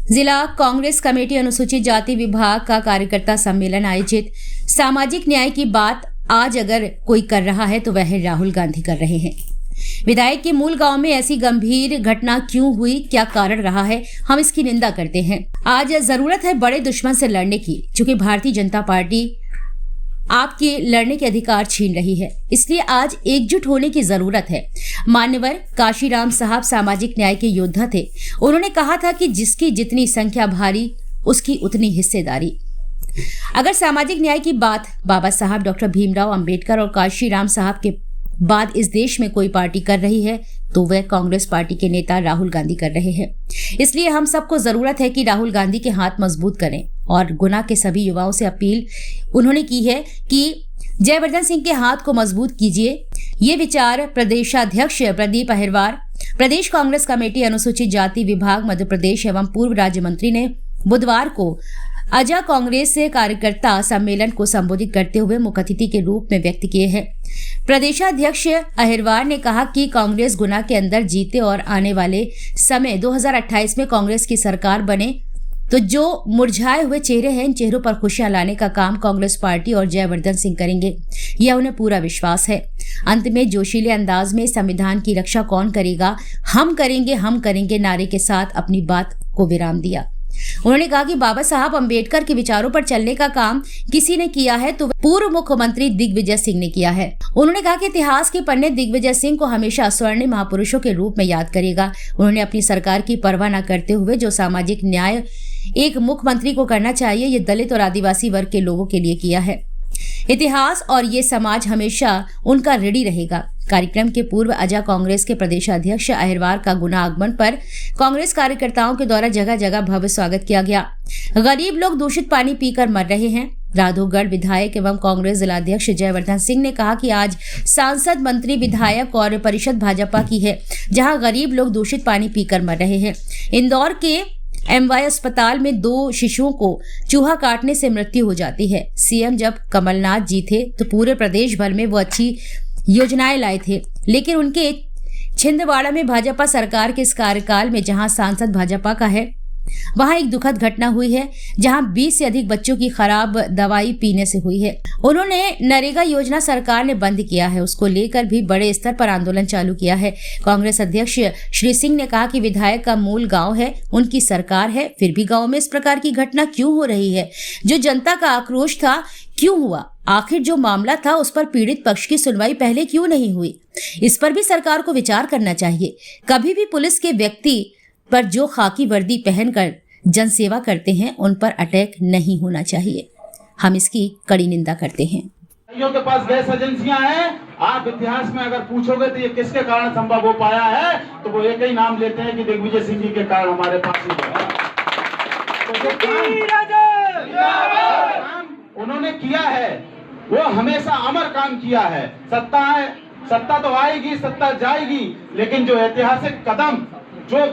जिला कांग्रेस कमेटी अनुसूचित जाति विभाग का कार्यकर्ता सम्मेलन आयोजित। सामाजिक न्याय की बात आज अगर कोई कर रहा है तो वह राहुल गांधी कर रहे हैं। विधायक के मूल गांव में ऐसी गंभीर घटना क्यों हुई, क्या कारण रहा है, हम इसकी निंदा करते हैं। आज जरूरत है बड़े दुश्मन से लड़ने की, क्योंकि भारतीय जनता पार्टी आपके लड़ने के अधिकार छीन रही है, इसलिए आज एकजुट होने की जरूरत है। मान्यवर काशीराम साहब सामाजिक न्याय के योद्धा थे। उन्होंने कहा था कि जिसकी जितनी संख्या भारी उसकी उतनी हिस्सेदारी। अगर सामाजिक न्याय की बात बाबा साहब डॉक्टर भीमराव अंबेडकर और काशीराम साहब के बाद इस देश में कोई पार्टी कर रही है तो वह कांग्रेस पार्टी के नेता राहुल गांधी कर रहे हैं। इसलिए हम सबको जरूरत है कि राहुल गांधी के हाथ मजबूत करें। और गुना के सभी युवाओं से अपील उन्होंने की है कि जयवर्धन सिंह के हाथ को मजबूत कीजिए। ये विचार प्रदेशाध्यक्ष प्रदीप अहिरवार, प्रदेश कांग्रेस कमेटी अनुसूचित जाति विभाग मध्य प्रदेश एवं पूर्व राज्य मंत्री ने बुधवार को अजा कांग्रेस से कार्यकर्ता सम्मेलन को संबोधित करते हुए मुख्य अतिथि के रूप में व्यक्त किए हैं। प्रदेशाध्यक्ष अहिरवार ने कहा कि कांग्रेस गुना के अंदर जीते और आने वाले समय 2028 में कांग्रेस की सरकार बने तो जो मुरझाए हुए चेहरे हैं, इन चेहरों पर खुशियां लाने का काम कांग्रेस पार्टी और जयवर्धन सिंह करेंगे, यह उन्हें पूरा विश्वास है। अंत में जोशीले अंदाज में संविधान की रक्षा कौन करेगा, हम करेंगे नारे के साथ अपनी बात को विराम दिया। उन्होंने कहा कि बाबा साहब अंबेडकर के विचारों पर चलने का काम किसी ने किया है तो पूर्व मुख्यमंत्री दिग्विजय सिंह ने किया है। उन्होंने कहा कि इतिहास के पन्ने दिग्विजय सिंह को हमेशा स्वर्णिम महापुरुषों के रूप में याद करेगा। उन्होंने अपनी सरकार की परवाह न करते हुए जो सामाजिक न्याय एक मुख्यमंत्री को करना चाहिए, ये दलित और आदिवासी वर्ग के लोगों के लिए किया है। इतिहास और ये समाज हमेशा उनका ऋणी रहेगा। कार्यक्रम के पूर्व अजा कांग्रेस के प्रदेशाध्यक्ष अहिरवार का गुना आगमन पर कांग्रेस कार्यकर्ताओं के द्वारा जगह जगह भव्य स्वागत किया गया। गरीब लोग दूषित पानी पीकर मर रहे हैं। राधोगढ़ विधायक एवं कांग्रेस जिलाध्यक्ष जयवर्धन सिंह ने कहा कि आज सांसद, मंत्री, विधायक और परिषद भाजपा की है, जहां गरीब लोग दूषित पानी पीकर मर रहे हैं। इंदौर के MY अस्पताल में 2 शिशुओं को चूहा काटने से मृत्यु हो जाती है। सीएम जब कमलनाथ जी थे तो पूरे प्रदेश भर में वो अच्छी योजनाएं लाए थे, लेकिन उनके छिंदवाड़ा में भाजपा सरकार के इस कार्यकाल में जहां सांसद भाजपा का है, वहां एक दुखद घटना हुई है जहां 20 से अधिक बच्चों की खराब दवाई पीने से हुई है। उन्होंने नरेगा योजना सरकार ने बंद किया है, उसको लेकर भी बड़े स्तर पर आंदोलन चालू किया है। कांग्रेस अध्यक्ष श्री सिंह ने कहा कि विधायक का मूल गांव है, उनकी सरकार है, फिर भी गांव में इस प्रकार की घटना क्यों हो रही है? जो जनता का आक्रोश था क्यों हुआ? आखिर जो मामला था उस पर पीड़ित पक्ष की सुनवाई पहले क्यों नहीं हुई? इस पर भी सरकार को विचार करना चाहिए। कभी भी पुलिस के व्यक्ति पर जो खाकी वर्दी पहनकर जनसेवा करते हैं उन पर अटैक नहीं होना चाहिए। हम इसकी कड़ी निंदा करते हैं। के पास गैस एजेंसियां हैं, आप इतिहास में अगर पूछोगे तो ये किसके कारण संभव हो पाया है तो वो एक ही नाम लेते हैं कि दिग्विजय सिंह जी के कारण हमारे पास उन्होंने किया है वो हमेशा अमर काम किया है। सत्ता तो आएगी, सत्ता जाएगी, लेकिन जो ऐतिहासिक कदम जो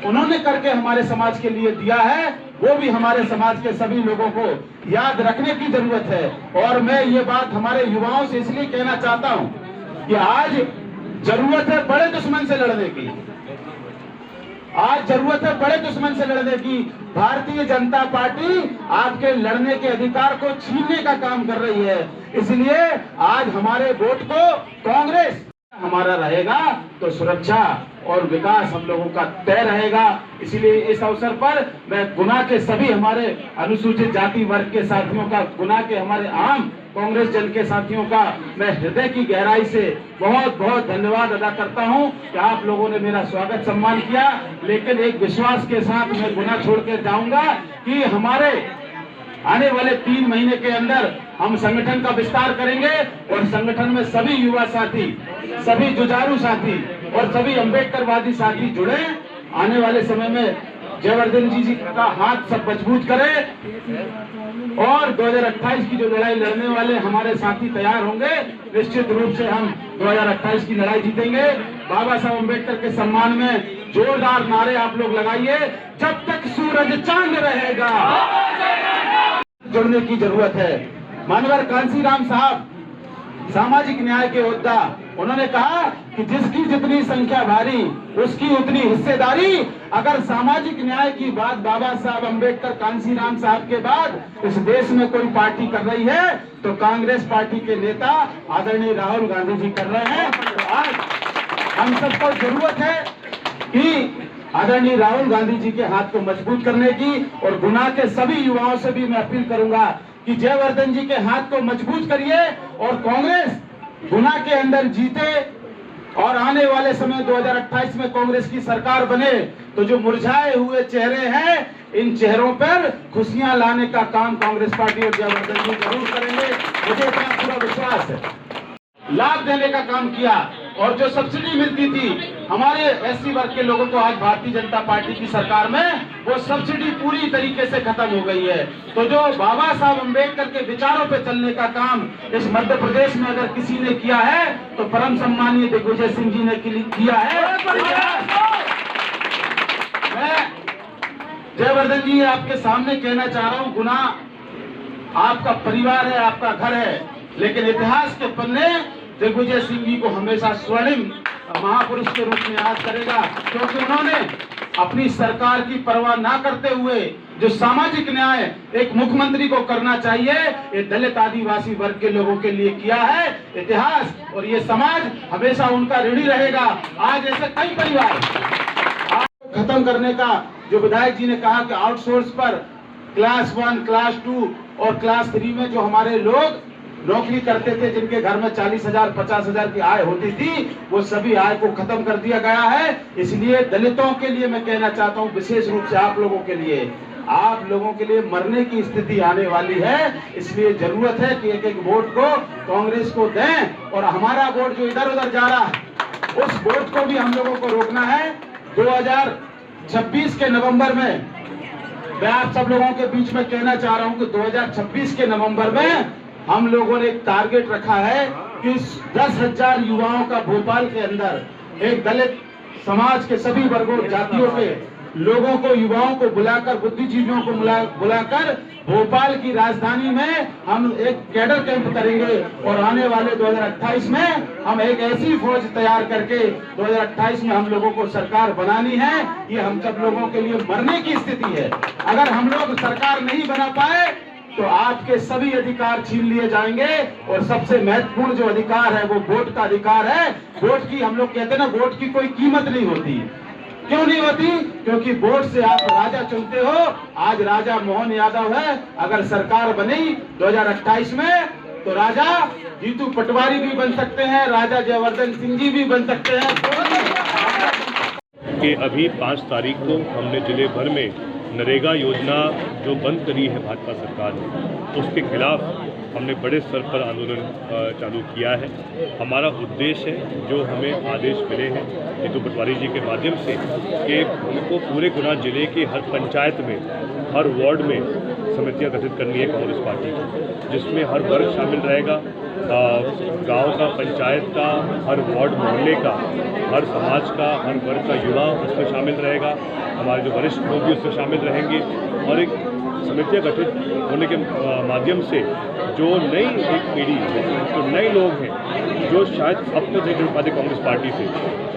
उन्होंने करके हमारे समाज के लिए दिया है वो भी हमारे समाज के सभी लोगों को याद रखने की जरूरत है। और मैं ये बात हमारे युवाओं से इसलिए कहना चाहता हूं कि आज जरूरत है बड़े दुश्मन से लड़ने की। आज जरूरत है बड़े दुश्मन से लड़ने की। भारतीय जनता पार्टी आपके लड़ने के अधिकार को छीनने का काम कर रही है। इसलिए आज हमारे वोट को कांग्रेस हमारा रहेगा तो सुरक्षा और विकास हम लोगों का तय रहेगा। इसलिए इस अवसर पर मैं गुना के सभी हमारे अनुसूचित जाति वर्ग के साथियों का, गुना के हमारे आम कांग्रेस जन के साथियों का मैं हृदय की गहराई से बहुत बहुत धन्यवाद अदा करता हूं कि आप लोगों ने मेरा स्वागत सम्मान किया। लेकिन एक विश्वास के साथ मैं गुना छोड़ के जाऊंगा कि हमारे आने वाले 3 महीने के अंदर हम संगठन का विस्तार करेंगे और संगठन में सभी युवा साथी, सभी जुझारू साथी और सभी अम्बेडकरवादी साथी जुड़े। आने वाले समय में जयवर्धन जी का हाथ सब मजबूत करें और 2028 की जो लड़ाई लड़ने वाले हमारे साथी तैयार होंगे, निश्चित रूप से हम 2028 की लड़ाई जीतेंगे। बाबा साहब अम्बेडकर के सम्मान में जोरदार नारे आप लोग लगाइए, जब तक सूरज चांद रहेगा। जुड़ने की जरूरत है। मानवर कांसीराम साहब सामाजिक न्याय के योद्धा, उन्होंने कहा कि जिसकी जितनी संख्या भारी उसकी उतनी हिस्सेदारी। अगर सामाजिक न्याय की बात बाबा साहब अम्बेडकर, कांशीराम साहब के बाद इस देश में कोई पार्टी कर रही है तो कांग्रेस पार्टी के नेता आदरणीय राहुल गांधी जी कर रहे हैं। तो आज हम सबको जरूरत है कि आदरणीय राहुल गांधी जी के हाथ को मजबूत करने की, और गुना के सभी युवाओं से भी मैं अपील करूंगा कि जयवर्धन जी के हाथ को मजबूत करिए और कांग्रेस गुना के अंदर जीते और आने वाले समय 2028 में कांग्रेस की सरकार बने तो जो मुरझाए हुए चेहरे हैं इन चेहरों पर खुशियां लाने का काम कांग्रेस पार्टी और जयवर्धन जी जरूर करेंगे, मुझे इतना पूरा विश्वास है। लाभ देने का काम किया और जो सब्सिडी मिलती थी हमारे एससी वर्ग के लोगों को, आज भारतीय जनता पार्टी की सरकार में वो सब्सिडी पूरी तरीके से खत्म हो गई है। तो जो बाबा साहब अम्बेडकर के विचारों पे चलने का काम इस मध्य प्रदेश में अगर किसी ने किया है तो परम सम्मानीय दिग्विजय सिंह जी ने किया है। मैं जयवर्धन जी आपके सामने कहना चाह रहा हूँ, गुना आपका परिवार है, आपका घर है, लेकिन इतिहास के पन्ने दिग्विजय सिंह जी को हमेशा स्वर्णिम महापुरुष के रूप में याद करेगा, क्योंकि उन्होंने अपनी सरकार की परवाह ना करते हुए जो सामाजिक न्याय एक मुख्यमंत्री को करना चाहिए, ये दलित आदिवासी वर्ग के लोगों के लिए किया है। इतिहास और ये समाज हमेशा उनका ऋणी रहेगा। आज ऐसे कई परिवार खत्म करने का जो विधायक जी ने कहा कि आउटसोर्स पर क्लास 1, क्लास 2 और क्लास 3 में जो हमारे लोग नौकरी करते थे, जिनके घर में 40,000 50,000 की आय होती थी, वो सभी आय को खत्म कर दिया गया है। इसलिए दलितों के लिए मैं कहना चाहता हूँ, विशेष रूप से आप लोगों के लिए मरने की स्थिति आने वाली है। इसलिए जरूरत है कि एक एक वोट को कांग्रेस को दें और हमारा वोट जो इधर उधर जा रहा है उस वोट को भी हम लोगों को रोकना है। 2026 के नवंबर में मैं आप सब लोगों के बीच में कहना चाह रहा हूं कि 2026 के नवंबर में हम लोगों ने एक टारगेट रखा है कि 10,000 युवाओं का भोपाल के अंदर एक दलित समाज के सभी वर्गों जातियों के लोगों को, युवाओं को बुलाकर, बुद्धिजीवियों को बुलाकर भोपाल की राजधानी में हम एक कैडर कैंप करेंगे और आने वाले 2028 में हम एक ऐसी फौज तैयार करके 2028 में हम लोगों को सरकार बनानी है। ये हम सब लोगों के लिए मरने की स्थिति है। अगर हम लोग सरकार नहीं बना पाए तो आपके सभी अधिकार छीन लिए जाएंगे और सबसे महत्वपूर्ण जो अधिकार है वो वोट का अधिकार है। वोट की, हम लोग कहते हैं ना, वोट की कोई कीमत नहीं होती। क्यों नहीं होती? क्योंकि वोट से आप राजा चुनते हो। आज राजा मोहन यादव है, अगर सरकार बनी 2028 में तो राजा जीतू पटवारी भी बन सकते हैं, राजा जयवर्धन सिंह जी भी बन सकते हैं। कि अभी 5 तारीख को हमने जिले भर में नरेगा योजना जो बंद करी है भाजपा सरकार ने, उसके खिलाफ हमने बड़े स्तर पर आंदोलन चालू किया है। हमारा उद्देश्य है, जो हमें आदेश मिले हैं जीतू पटवारी जी के माध्यम से, कि उनको पूरे गुना जिले के हर पंचायत में, हर वार्ड में समितियां गठित करनी है कांग्रेस पार्टी की, जिसमें हर वर्ग शामिल रहेगा, गांव का, पंचायत का, हर वार्ड मोहल्ले का, हर समाज का, हर वर्ग का युवा उसमें शामिल रहेगा, हमारे जो वरिष्ठ लोग भी उसमें शामिल रहेंगे और एक समितियां गठित होने के माध्यम से जो नई एक पीढ़ी है, जो नए लोग हैं जो शायद अब तक नहीं जुड़ पाते कांग्रेस पार्टी से,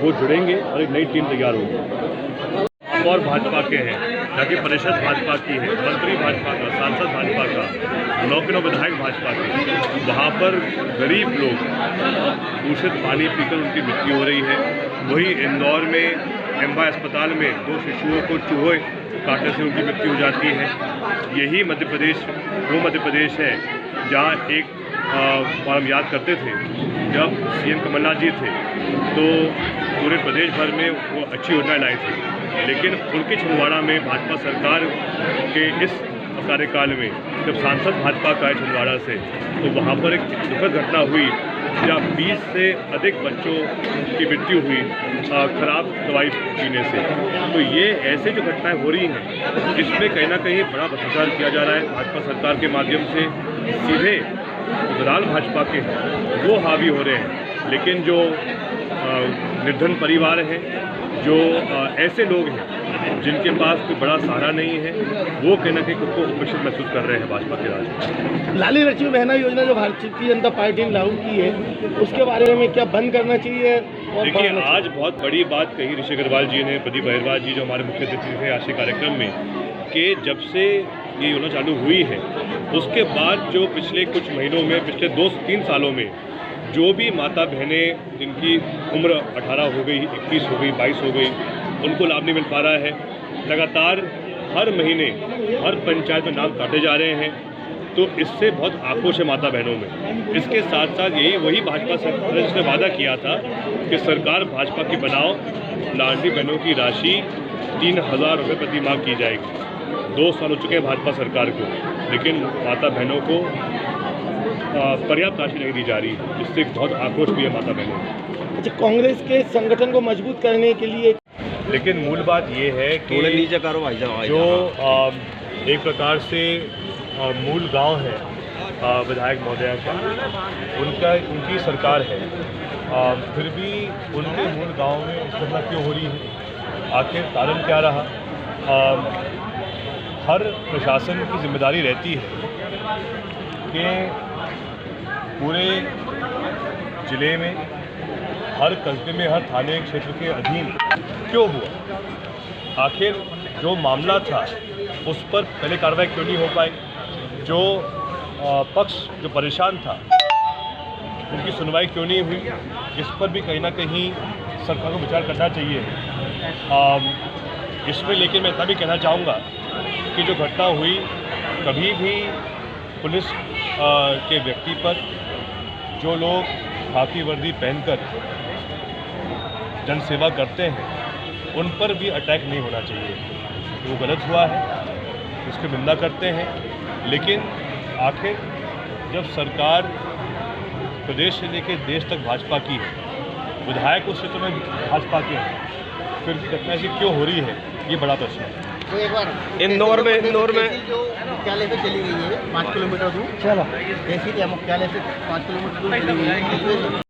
वो जुड़ेंगे और एक नई टीम तैयार होगी। और भाजपा के हैं, जाके परिषद भाजपा की है, मंत्री भाजपा का, सांसद भाजपा का, 9 के 9 विधायक भाजपा के। वहाँ पर गरीब लोग दूषित पानी पीकर उनकी मृत्यु हो रही है। वही इंदौर में एम्बा अस्पताल में 2 शिशुओं को चूहे काटने से उनकी मृत्यु हो जाती है। यही मध्य प्रदेश वो मध्य प्रदेश है जहाँ एक हम याद करते थे जब सीएम कमलनाथ जी थे तो पूरे प्रदेश भर में वो अच्छी योजनाएं लाई थी, लेकिन उनके छिंदवाड़ा में भाजपा सरकार के इस कार्यकाल में जब सांसद भाजपा का है छिंदवाड़ा से, तो वहाँ पर एक दुखद घटना हुई जहाँ 20 से अधिक बच्चों की मृत्यु हुई खराब दवाई पीने से। तो ये ऐसे जो घटनाएं हो रही हैं, इसमें कहीं ना कहीं बड़ा भ्रष्टाचार किया जा रहा है भाजपा सरकार के माध्यम से। सीधे उदराल भाजपा के वो हावी हो रहे हैं, लेकिन जो निर्धन परिवार हैं, जो ऐसे लोग हैं जिनके पास कोई बड़ा सहारा नहीं है, वो कहीं ना कहीं खुद को उपेक्षित महसूस कर रहे हैं भाजपा के राज में। लाली लक्ष्मी बहना योजना जो भारतीय जनता पार्टी ने लागू की है, उसके बारे में क्या बंद करना चाहिए? और देखिए, आज बहुत बड़ी बात कही ऋषि अग्रवाल जी ने, प्रदीप अहिरवार जी जो हमारे मुख्य अतिथि थे आज के कार्यक्रम में, कि जब से ये योजना चालू हुई है उसके बाद जो पिछले कुछ महीनों में, पिछले 2-3 सालों में जो भी माता बहनें जिनकी उम्र 18 हो गई, 21 हो गई, 22 हो गई, उनको लाभ नहीं मिल पा रहा है। लगातार हर महीने हर पंचायत में नाम काटे जा रहे हैं, तो इससे बहुत आक्रोश है माता बहनों में। इसके साथ साथ यही वही भाजपा सरकार ने जिसने वादा किया था कि सरकार भाजपा की बनाओ, लाडली बहनों की राशि 3000 रुपये प्रति माह की जाएगी। 2 साल हो चुके हैं भाजपा सरकार को, लेकिन माता बहनों को पर्याप्त राशि नहीं दी जा रही, जिससे बहुत आक्रोश भी है माता बहनों में। अच्छा, कांग्रेस के संगठन को मजबूत करने के लिए, लेकिन मूल बात ये है कि जो एक प्रकार से मूल गांव है विधायक महोदया का, उनकी सरकार है, फिर भी उनके मूल गांव में इस घटना क्यों हो रही है? आखिर कारण क्या रहा? हर प्रशासन की जिम्मेदारी रहती है कि पूरे ज़िले में, हर कस्बे में, हर थाने क्षेत्र के अधीन क्यों हुआ, आखिर जो मामला था उस पर पहले कार्रवाई क्यों नहीं हो पाई, जो पक्ष जो परेशान था उनकी सुनवाई क्यों नहीं हुई, इस पर भी कहीं ना कहीं सरकार को विचार करना चाहिए। इसमें लेकिन मैं इतना भी कहना चाहूँगा कि जो घटना हुई, कभी भी पुलिस के व्यक्ति पर जो लोग खाकी वर्दी पहनकर जनसेवा करते हैं उन पर भी अटैक नहीं होना चाहिए। वो गलत हुआ है, उसकी निंदा करते हैं, लेकिन आखिर जब सरकार प्रदेश से लेकर देश तक भाजपा की है, विधायक उस क्षेत्र में भाजपा के हैं, फिर घटना ऐसी क्यों हो रही है, ये बड़ा प्रश्न है। तो एक बार इंदौर में जो मुख्यालय से चली गई है 5 किलोमीटर दूर, तहसील या मुख्यालय से 5 किलोमीटर दूर चली गई है।